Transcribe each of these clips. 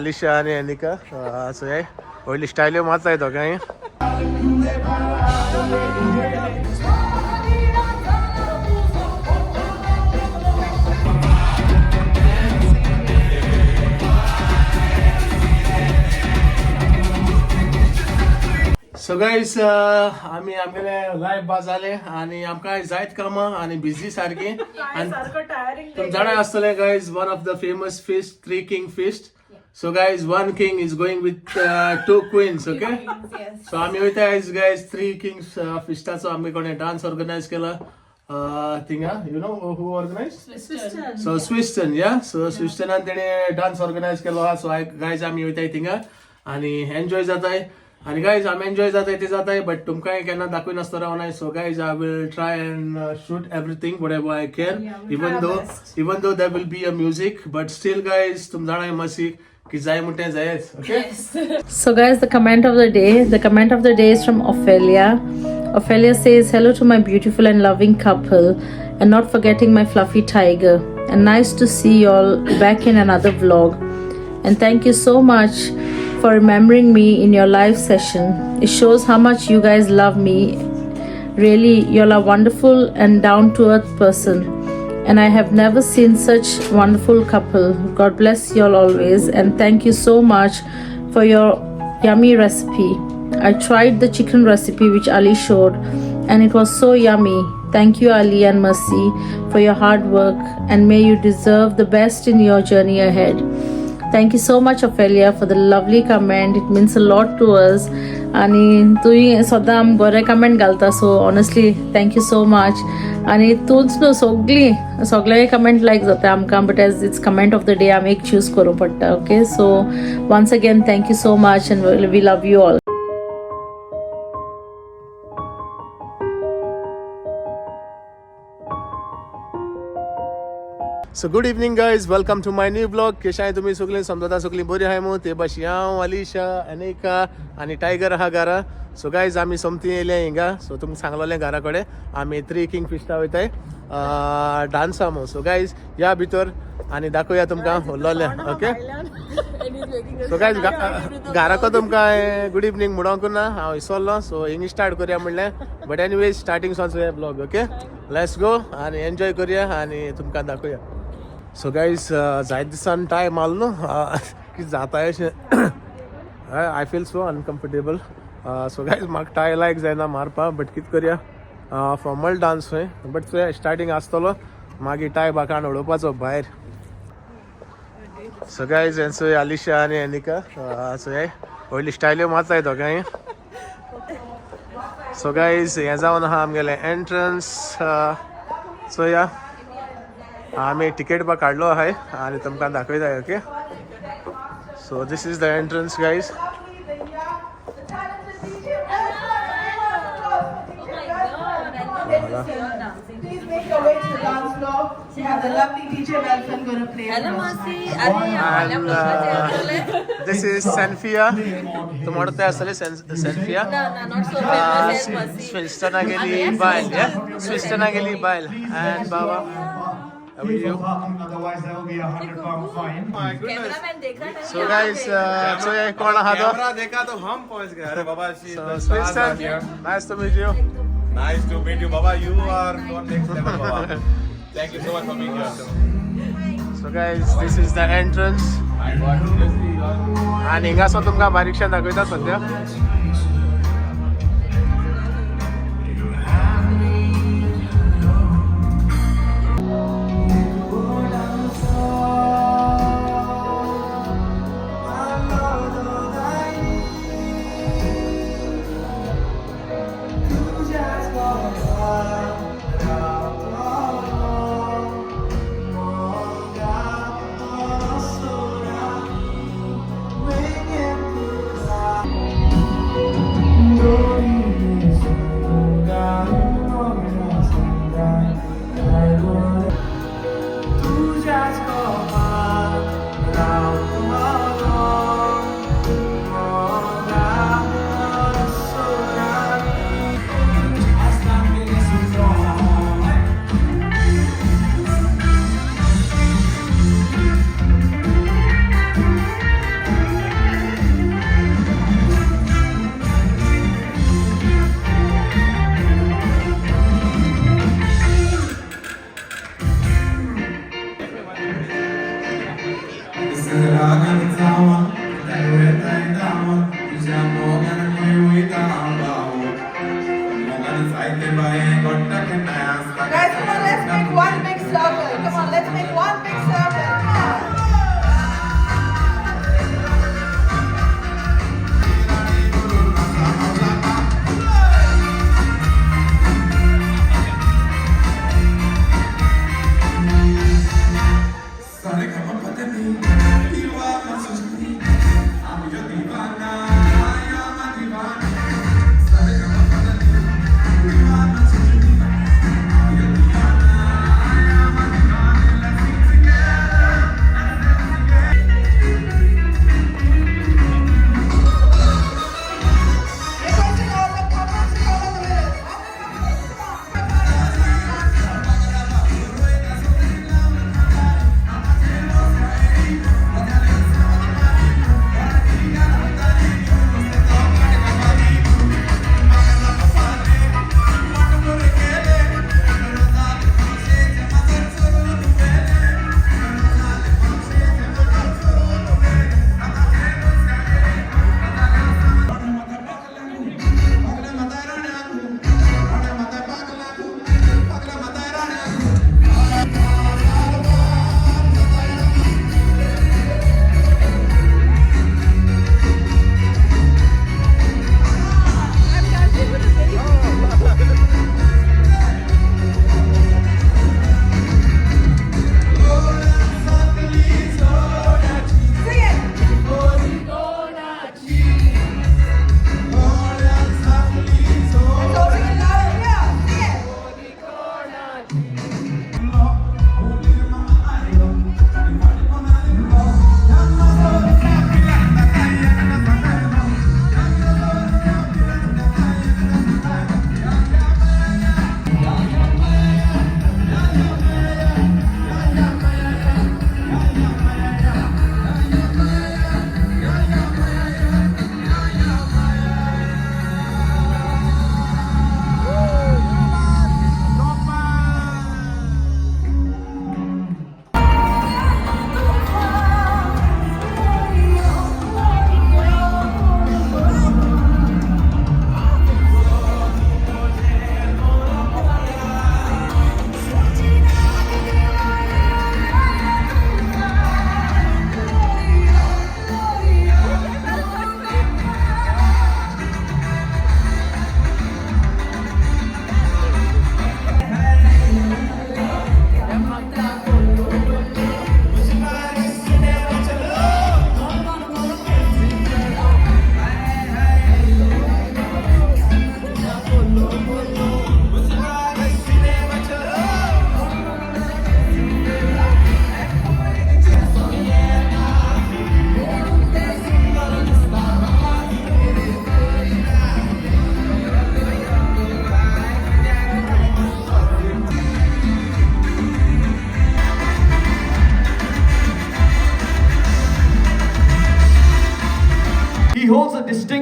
Alicia आणि अनिका असं आहे व्हडली स्टाईल मारता येतो काय सो गाईस आम्ही आमगेले लाईव्ह बाज आले आणि आमकां जायत कामां आणि बिझी सारखी आणि तुम जाणा आसतले guys one of the famous feast 3 king feast. So guys, one king is going with 2 queens, okay? So आम्ही वयता guys 3 kings feastaचो आम्ही कोणे डान्स ऑर्गनाइज केला थिंगा you know who organized? Swiston. So Swiston, yeah. So Swistonan तेणे dance organise केलो हा. So guys आम्ही वयता थिंगा आणि एन्जॉय जाताय आणि गाइज आम्ही एन्जॉय जाताय ते जाताय बट तुमकां केन्ना दाखोय नासतो रावनाय. So guys I will try and shoot everything whatever I can, even though there will be a music, but still guys तुम जाणाय मासी okay? So guys, the comment of the day is from Ophelia. Ophelia says, hello to my beautiful and loving couple, and not forgetting my fluffy tiger, and nice to see you all back in another vlog, and thank you so much for remembering me in your live session. It shows how much you guys love me. Really, you all are wonderful and down to earth person, and I have never seen such wonderful couple. God bless you all always, and thank you so much for your yummy recipe. I tried the chicken recipe which Ali showed, and it was so yummy. Thank you Ali and Mercy for your hard work, and may you deserve the best in your journey ahead. Thank you so much Ophelia for the lovely comment. It means a lot to us. आणि तुही सदां बरे comment घालता, so honestly thank you so much. आणि तूच न्हू सगळे comment लायक जाता आमकां, but as it's comment of the day आमी एक चूज करूं पडटा. Okay, so once again thank you so much and we love you all. So good evening guys, welcome to my new vlog. केशाय तुम्ही सगळी समजता सगळी बरी आहाय मू ते भाशी हांव अलिशा अनिका आणि टायगर आहा घरा. सो गायज आम्ही सोमती येयले हिंगा. सो तुमकां सांगलोलें घरा कडेन आमी 3 king फिस्टा वयताय डान्सा मू. सो गायज या भितर आणि दाखोवया तुमकां उरलोलें. ओके, सो गायज घराको तुमकां गुड इवनिंग म्हणोंक ना, हांव विसरलो. सो हिंग स्टार्ट करूया म्हणलें, बट एनीवेज स्टार्टिंग सॉन्स ब्लॉग. ओके, लेट्स गो आणि एन्जॉय करूया आणि तुमकां दाखोवया. सो गायज जायत दिसान टायम आलो न्हू कितें जाताय अशें I feel so uncomfortable. So guys म्हाका टाय लायक जायना मारपा, बट कितें करया फॉर्मल डान्स खंय, बट स्टार्टींग आसतलो मागीर टाय बाकान उडोवपाचो भायर. सो गायज हेंचो अलिशा आनी अनिका सो हे व्हडली स्टायल्यो मारता येतो काय. सो गायज हें जावन आहा आमगेलें एंट्रन्स. सो या आम्ही टिकेट बा काढलो आहे आणि तुमकां दाखयताय. Okay, so this is the entrance guys. This is Senfia. तुम्हाला ते असले सेन्फिया स्विस्टना गेली बायल. स्विस्टना गेली बायल and Baba. How are you? Otherwise, there will be a 100 pound fine. My goodness. So guys, so ये कौन है तो? कैमरा देखा तो हम पहुंच गए. अरे बाबा, Swiston, nice to meet you. Nice to meet you, Baba. You are on next level, Baba. Thank you so much for being here. So guys, this is the entrance. आणि हिंगासो तुमकां बारीकशें दाखयता सद्या.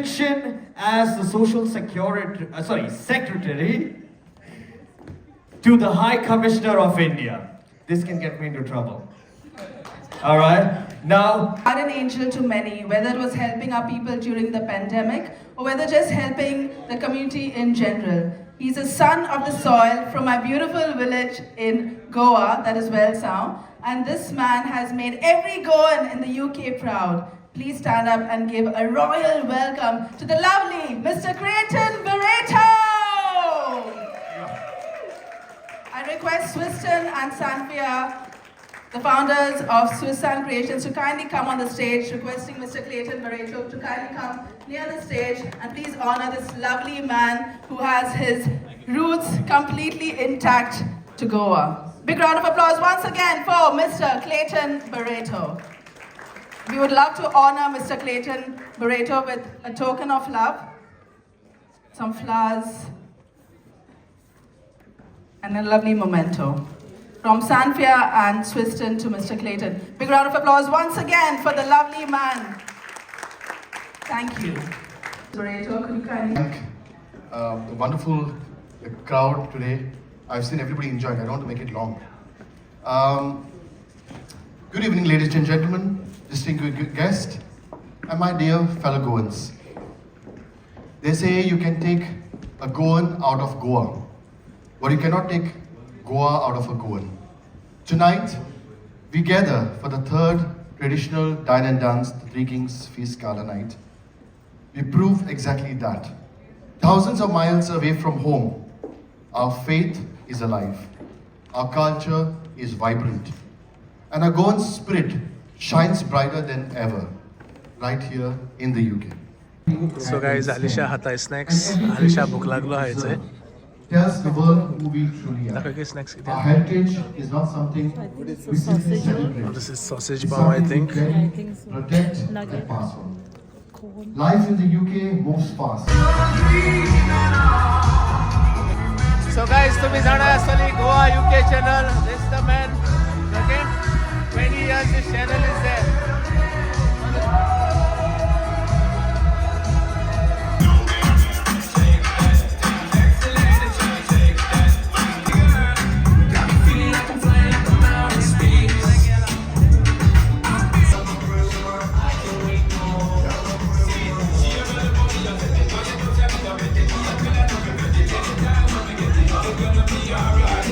distinction as the social secretary to the High Commissioner of India. This can get me into trouble. All right. Now, Are an angel to many, whether it was helping our people during the pandemic or whether just helping the community in general. He's a son of the soil from my beautiful village in Goa, that is Wellsound. And this man has made every Goan in the UK proud. Please stand up and give a royal welcome to the lovely Mr. Creighton Barreto! I request Swiston and Sanfia, the founders of Swiston Creations, to kindly come on the stage, requesting Mr. Creighton Barreto to kindly come near the stage and please honor this lovely man who has his roots completely intact to Goa. Big round of applause once again for Mr. Creighton Barreto. We would love to honor Mr. Creighton Barreto with a token of love, some flowers, and a lovely memento. From Sanfia and Swiston to Mr. Creighton. Big round of applause once again for the lovely man. Thank you. Barreto, could you kindly... The wonderful crowd today. I've seen everybody enjoying. I don't want to make it long. Good evening, ladies and gentlemen, distinguished guests, and my dear fellow Goans. They say you can take a Goan out of Goa, but you cannot take Goa out of a Goan. Tonight, we gather for the third traditional dine and dance, the Three Kings Feast Gala Night. We prove exactly that. Thousands of miles away from home, our faith is alive, our culture is vibrant, and our Goan spirit shines brighter than ever, right here in the UK. So guys, Alisha hata snacks. Alisha भूख लागलो आहे. Tells the world who we truly are. दाखव की snacks किती Our आहे. heritage is not something we simply celebrate. This is sausage It's pav, I something think. we carry, protect, and pass on. Life in the UK moves fast. So guys, तुम्ही जाणार असली Goa UK channel. This is the man. Okay, 20 years this channel is there. Gonna be alright.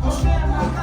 Você é marca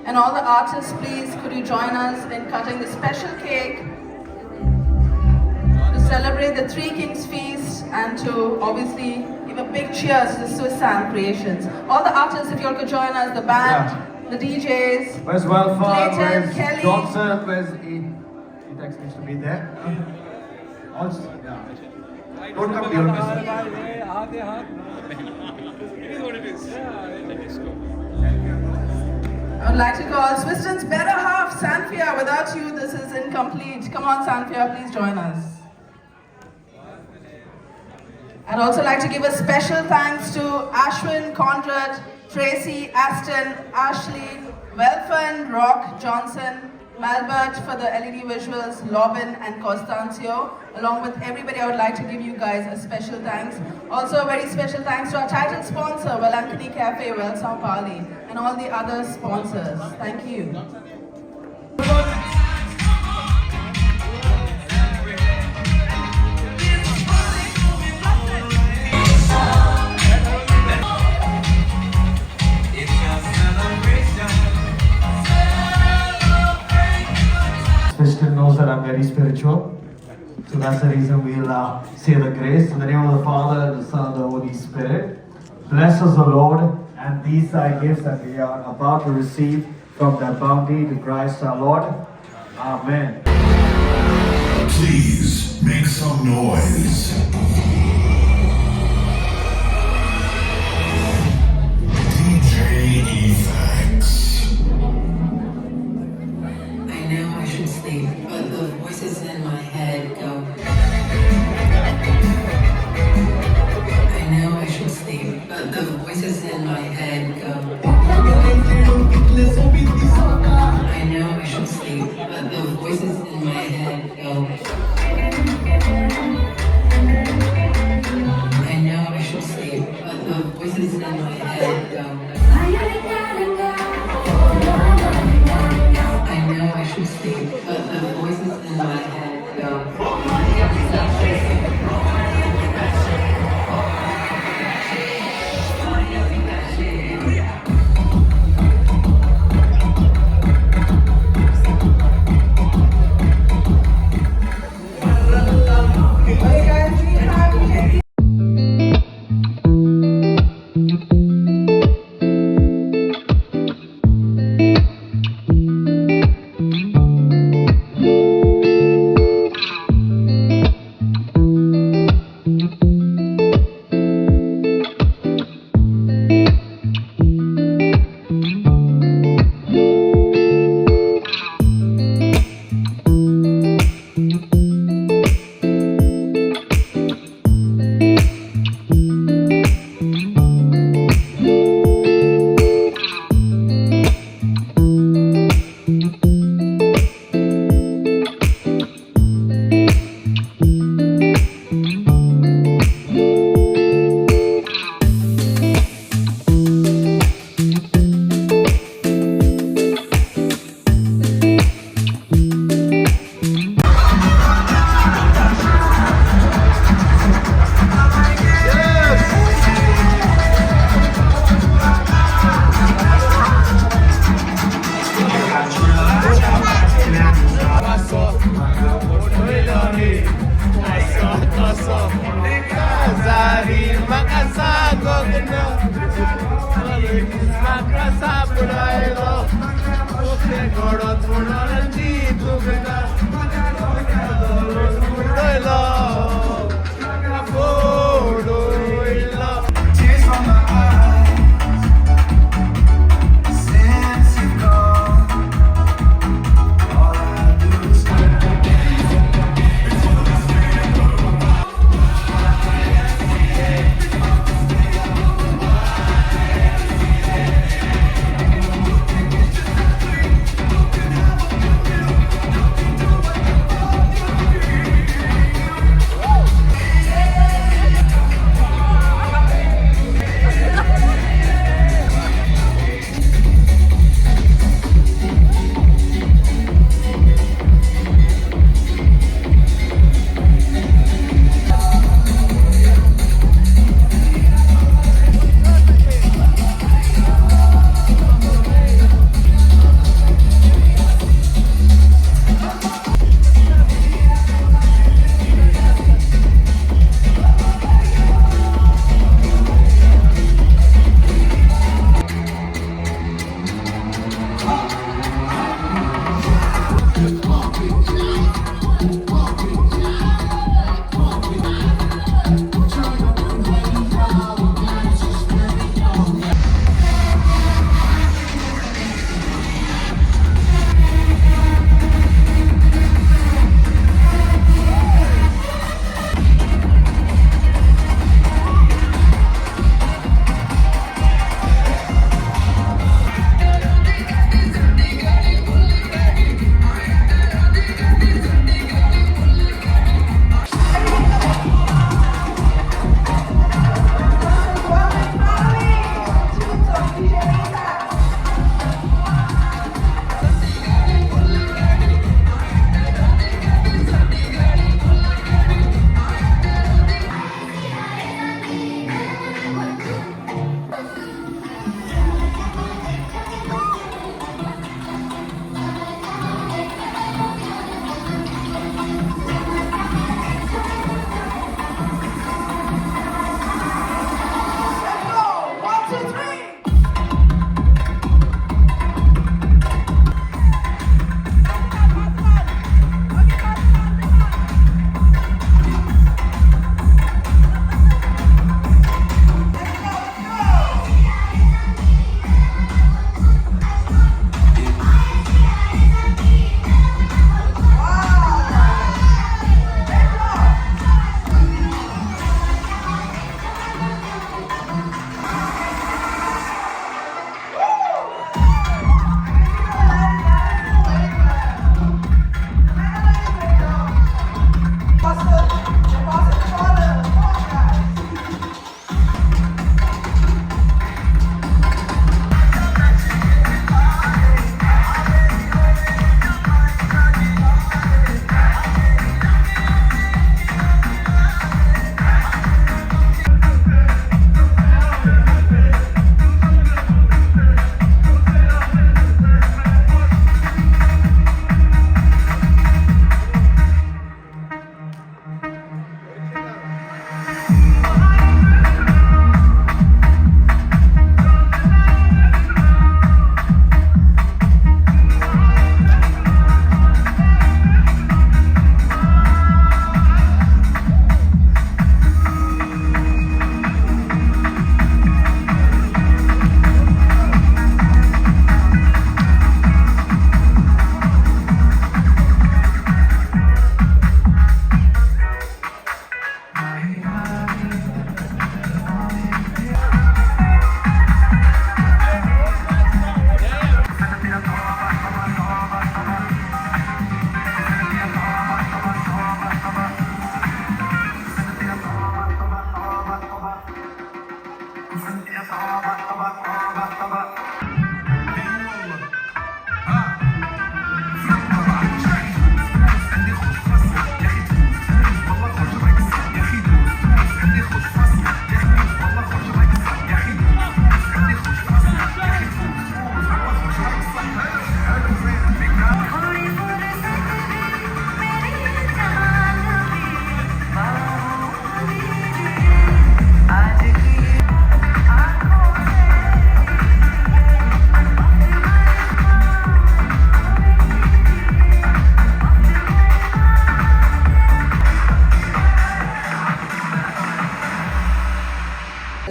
And all the artists, please, could you join us in cutting the special cake to celebrate the Three Kings Feast and to obviously give a big cheers to the Swiss Creations. All the artists, if you all could join us, the band, the DJs, Where's Welfare? Clayton, Where's Kelly. Johnson? Where's E? E-Tex needs to be there. Also, yeah. Don't come beyond this. I would like to call Swiston's better half, Sanfia. Without you, this is incomplete. Come on, Sanfia, please join us. I'd also like to give a special thanks to Ashwin, Conrad, Tracy, Aston, Ashley, Welfan, Rock, Johnson, Malbert for the LED visuals, Lobin and Costancio. Along with everybody, I would like to give you guys a special thanks. Also a very special thanks to our title sponsor, Valankini Cafe, Well Sao Paulo, and all the other sponsors. Thank you. Christian knows that I'm very spiritual. So that's the reason we'll say the grace. In the name of the Father, the Son, and the Holy Spirit. Bless us, O Lord, and these thy gifts that we are about to receive from thy bounty to Christ our Lord. Amen. Please make some noise. DJ Effects. I know I should sleep, but the voices in my head go. I know I should sleep, but the voices in my head go. I know I should sleep, but the voices in my head go. Tears from my eyes since you've gone. All I do is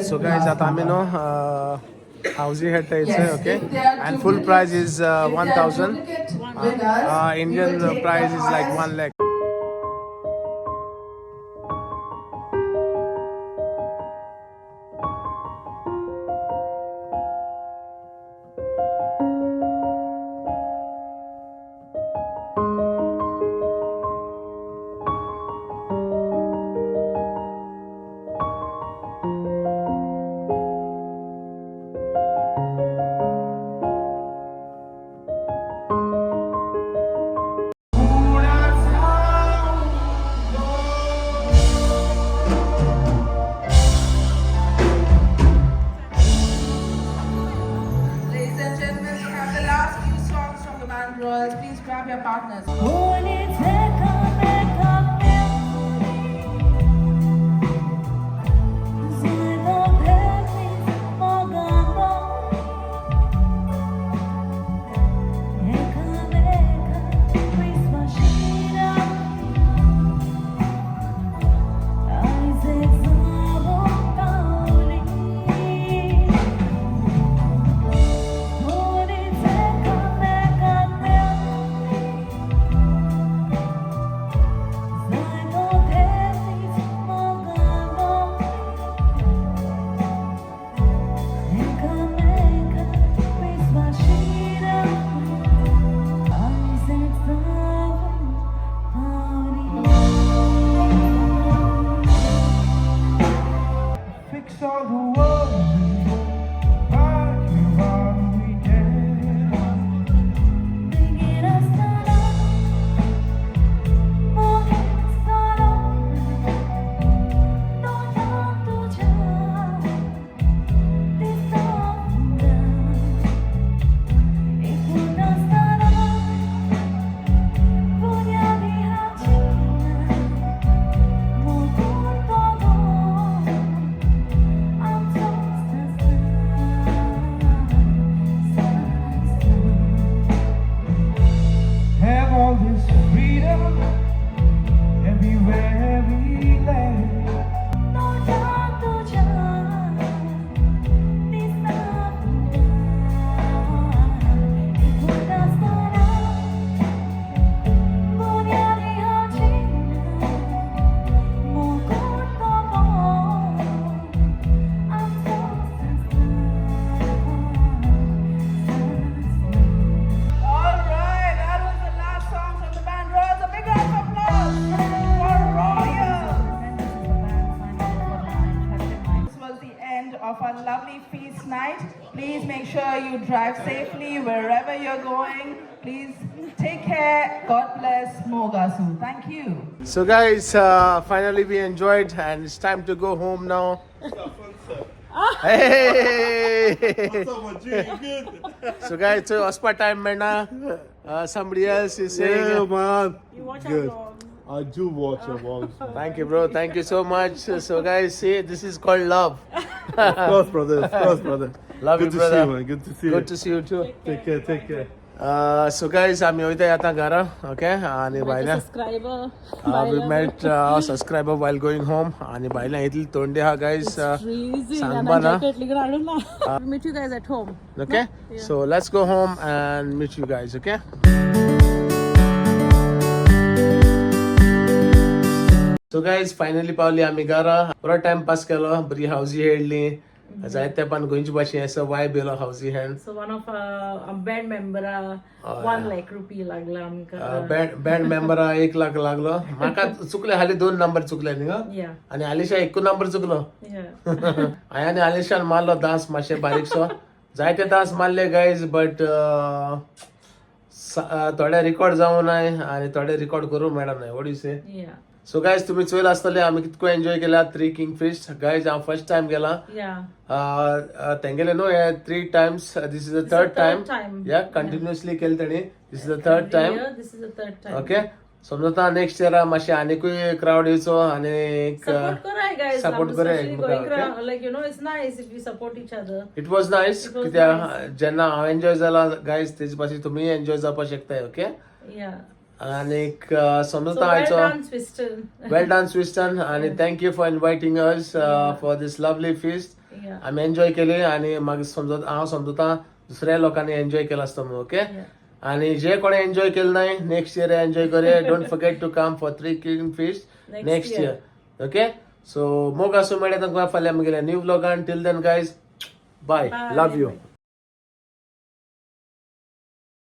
So guys, आता आम्ही नो हाऊसी हेड Yes, okay, if they are and full duplicate- price is if they are 1,000. duplicate winners, we Indian will take price the is like highest 1 lakh. Ladies and gentlemen, we have the last few songs from the band Royals. Please grab your partners. Fix all the worries, back you are we dead. Have all this freedom everywhere we land. All right, that was the last song from the band Royals. A big round of applause for Royals. This was the end of our lovely feast night. Please make sure you drive safely wherever you're going. Please take care. God bless Mogasu. Thank you. So guys, finally we enjoyed and it's time to go home now. Hey! So guys, so Ospa time Mena, somebody else is saying, man. You watch Good. I do watch your vlogs. thank you bro, thank you so much. So guys, see, this is called love. Of course, brother. Of course, brother. Love Good you to see brother. you, man. Good to see you. Good to see you too. Take care. Take care. So guys, आम्ही वयता आता घरा, okay? आणि बायला subscriber. we met our subscriber while going home. आणि बायला इथली तोंडी हा guys सांगबा ना. Meet you guys at home. Okay? So let's go home and meet you guys, okay? So guys, finally पावली आम्ही घरा. बरा टाइम पास केलो, बरी हाऊसी हेडली. जायते पण गोंयची भाशे असं vibe yellow housie head. So one of our band member 1 lakh rupee लागला आमका. बँड मेंबर 1 लाख लागलो. माका चुकले हाली 2 नंबर चुकले न्ही ग. Yeah. आणि आलिशा 1 नंबर चुकलो. Yeah. आणि आलिशान मारलो दास मातशे बारीकसो. जायते दास मारले गाईज बट थोडे रिकॉर्ड जावं नाही आणि थोडे रिकॉर्ड करूंक मेळना नाही. What you say? Yeah. So guys तुम्ही चोयल आसतले आम्ही कितको एन्जॉय केला 3 किंग फिस्ट. गायज हांव फर्स्ट टाइम गेला. Yeah. तेंगेले no 3 times. This is the third third time. time. Yeah, continuously केले तेणी. This is the third time. Yeah, this is the third time. Okay. समजा नेक्स्ट इयर मातशे आनीकूय crowd येयचो आणि Support करा guys. Support करा especially एकमेकांक, going okay? around, like you know, it's nice if we support each other. It was nice. It was कित्याक nice. जेन्ना हांव एन्जॉय जाला गायज तेजे पाशी तुम्ही एन्जॉय जावपाक शकताय. ओके. Yeah. आणि So समजा well आयचो done, Swiston. वेल डन स्विस्टन आणि thank you for inviting us for this lovely feast. आम्ही एन्जॉय केले आणि मागीर समजत हांव समजता दुसऱ्या लोकांनी एन्जॉय केला असतो म्हणून ओके आणि जे कोणी एन्जॉय केलं नाही नेक्स्ट इयर एन्जॉय करे don't forget to come for 3 king feast next year okay so मोग आसूं मेळ्ळे तुमकां फाल्यां मुगेल्या न्यू व्लॉगान टील then guys bye love you